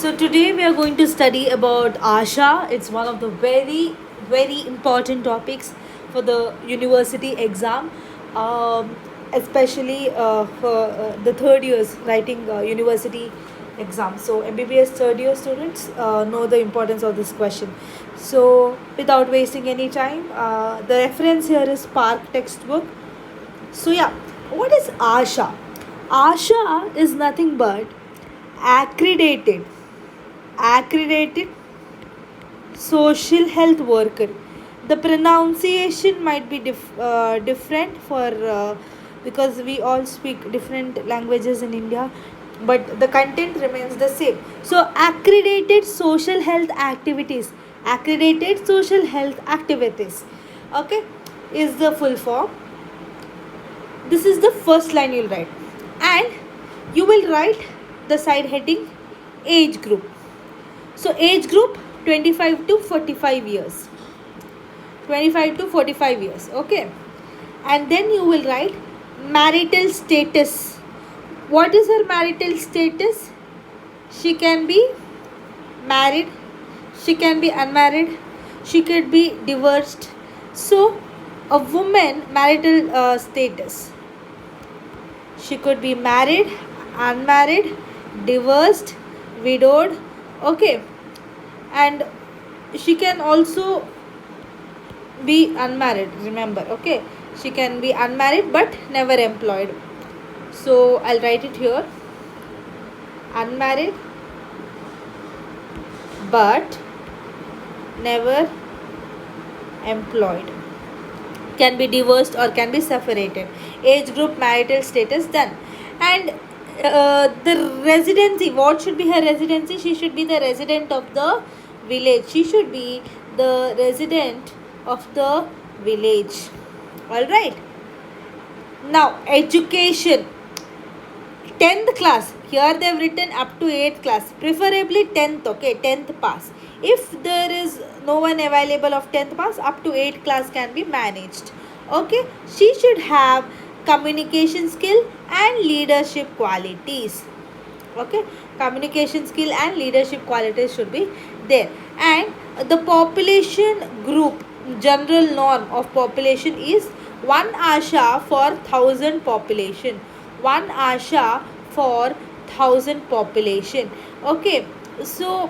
So today we are going to study about ASHA. It's one of the very important topics for the university exam, especially for the third years writing university exam. So MBBS third year students know the importance of this question. So without wasting any time, the reference here is Park textbook. So yeah, what is ASHA? ASHA is nothing but accredited accredited social health worker. The pronunciation might be different for because we all speak different languages in India, but the content remains the same. So accredited social health activities, okay, is the full form. This is the first line you'll write, and you will write the side heading age group. So age group 25 to 45 years. 25 to 45 years. Okay. And then you will write marital status. What is her marital status? She can be married. She can be unmarried. She could be divorced. So a woman marital status. She could be married, unmarried, divorced, widowed. Okay, and she can also be unmarried, remember. Okay, she can be unmarried but never employed. So I'll write it here: unmarried but never employed, can be divorced or can be separated. Age group, marital status, done. And the residency, what should be her residency? She should be the resident of the village. She should be the resident of the village. All right. Now education, 10th class. Here they have written up to 8th class, preferably 10th. Okay, 10th pass. If there is no one available of 10th pass, up to 8th class can be managed. Okay, she should have communication skill and leadership qualities. Okay, communication skill and leadership qualities should be there. And the population group, general norm of population is 1 ASHA for 1000 population. 1 ASHA for 1000 population. Okay, so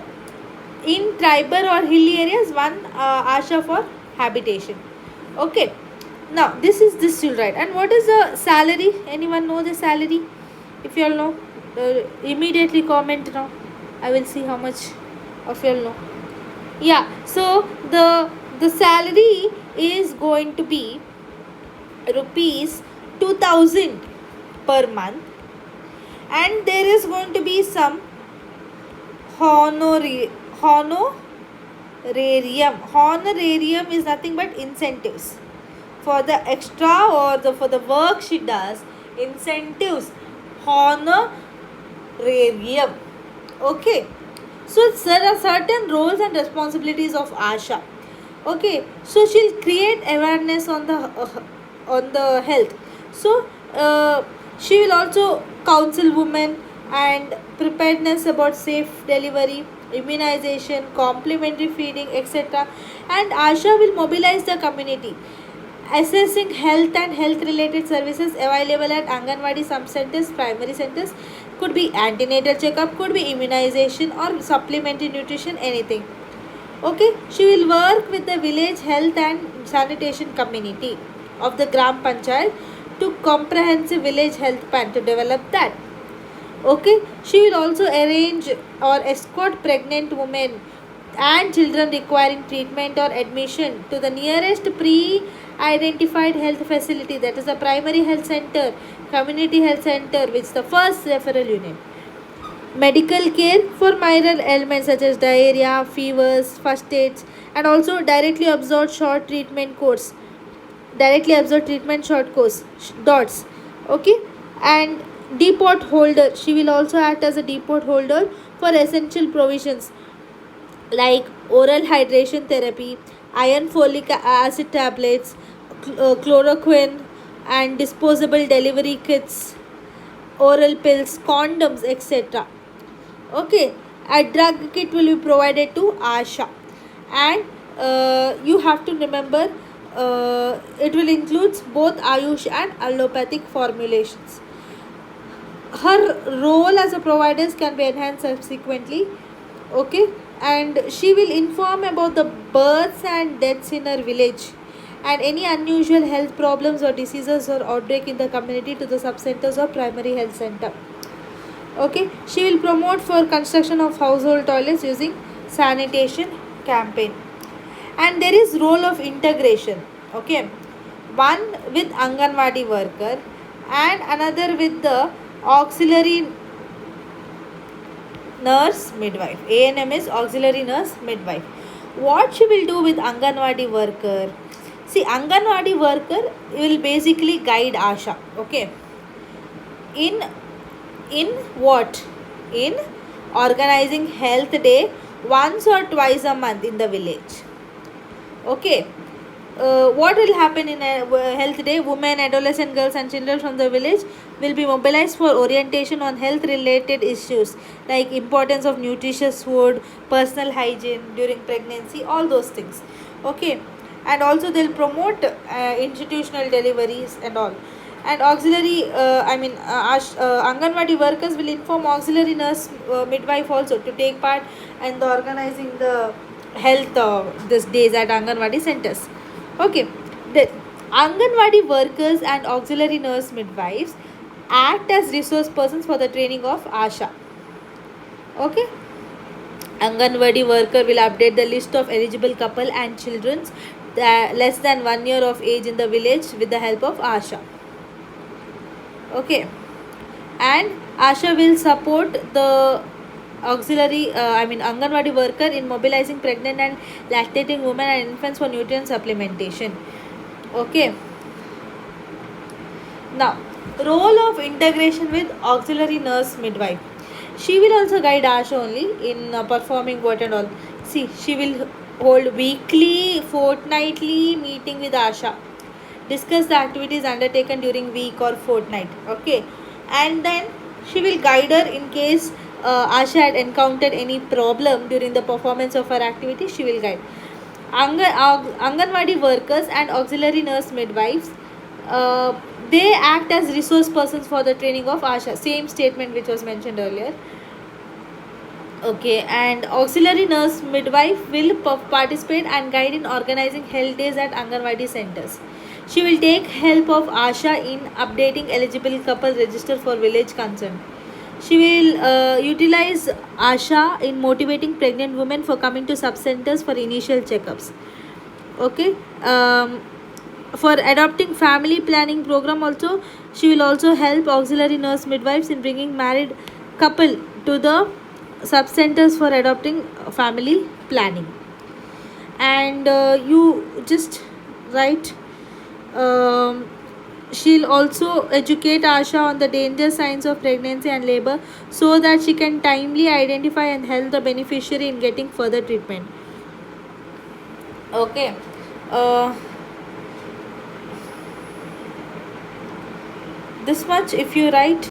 in tribal or hilly areas, 1 ASHA for habitation. Okay, now this you'll write. And what is the salary? Anyone know the salary? If you all know, immediately comment now. I will see how much of you all know. Yeah, so the salary is going to be rupees 2000 per month, and there is going to be some honorarium. Honorarium is nothing but incentives for the extra or for the work she does. Incentives, honorarium. Okay, so there are certain roles and responsibilities of ASHA. Okay, so she'll create awareness on the health. So she will also counsel women and preparedness about safe delivery, immunization, complementary feeding, etc. And ASHA will mobilize the community, assessing health and health related services available at Anganwadi sub-centers, primary centers. Could be antenatal checkup, could be immunization or supplementary nutrition, anything. Okay, she will work with the village health and sanitation community of the Gram Panchayat to comprehensive village health plan to develop that. Okay, she will also arrange or escort pregnant women and children requiring treatment or admission to the nearest pre-identified health facility, that is the primary health center, community health center, which is the first referral unit. Medical care for minor ailments such as diarrhea, fevers, first aids, and also directly absorbed short treatment course. Dots. Okay, and depot holder. She will also act as a depot holder for essential provisions like oral hydration therapy, iron folic acid tablets, chloroquine, and disposable delivery kits, oral pills, condoms, etc. Okay, A drug kit will be provided to ASHA, and you have to remember it will include both Ayush and allopathic formulations. Her role as a provider can be enhanced subsequently. Okay, and she will inform about the births and deaths in her village and any unusual health problems or diseases or outbreak in the community to the sub-centers or primary health center. Okay, she will promote for construction of household toilets using sanitation campaign. And there is role of integration. Okay, one with Anganwadi worker and another with the auxiliary nurse midwife. ANM is auxiliary nurse midwife. What she will do with Anganwadi worker? See, Anganwadi worker will basically guide ASHA. Okay, in in what? In organizing health day once or twice a month in the village. Okay, what will happen in a health day? Women, adolescent girls and children from the village will be mobilized for orientation on health related issues like importance of nutritious food, personal hygiene during pregnancy, all those things. Okay, and also they'll promote institutional deliveries and all. And auxiliary Anganwadi workers will inform auxiliary nurse midwife also to take part in the organizing the health this days at Anganwadi centers. Okay, the Anganwadi workers and auxiliary nurse midwives act as resource persons for the training of ASHA. Okay, Anganwadi worker will update the list of eligible couple and children less than 1 year of age in the village with the help of ASHA. Okay, and ASHA will support the Anganwadi worker in mobilizing pregnant and lactating women and infants for nutrient supplementation. Okay, now role of integration with auxiliary nurse midwife. She will also guide ASHA only in performing what and all. See, she will hold weekly, fortnightly meeting with ASHA, discuss the activities undertaken during week or fortnight. Okay, and then she will guide her in case ASHA had encountered any problem during the performance of her activity. She will guide. Anganwadi workers and auxiliary nurse midwives, they act as resource persons for the training of ASHA. Same statement which was mentioned earlier. Okay, and auxiliary nurse midwife will participate and guide in organizing health days at Anganwadi centers. She will take help of ASHA in updating eligible couple register for village concern. She will utilize ASHA in motivating pregnant women for coming to sub-centers for initial checkups. Okay, for adopting family planning program also, she will also help auxiliary nurse midwives in bringing married couple to the sub-centers for adopting family planning. And you just write she'll also educate ASHA on the danger signs of pregnancy and labor so that she can timely identify and help the beneficiary in getting further treatment. Okay, this much if you write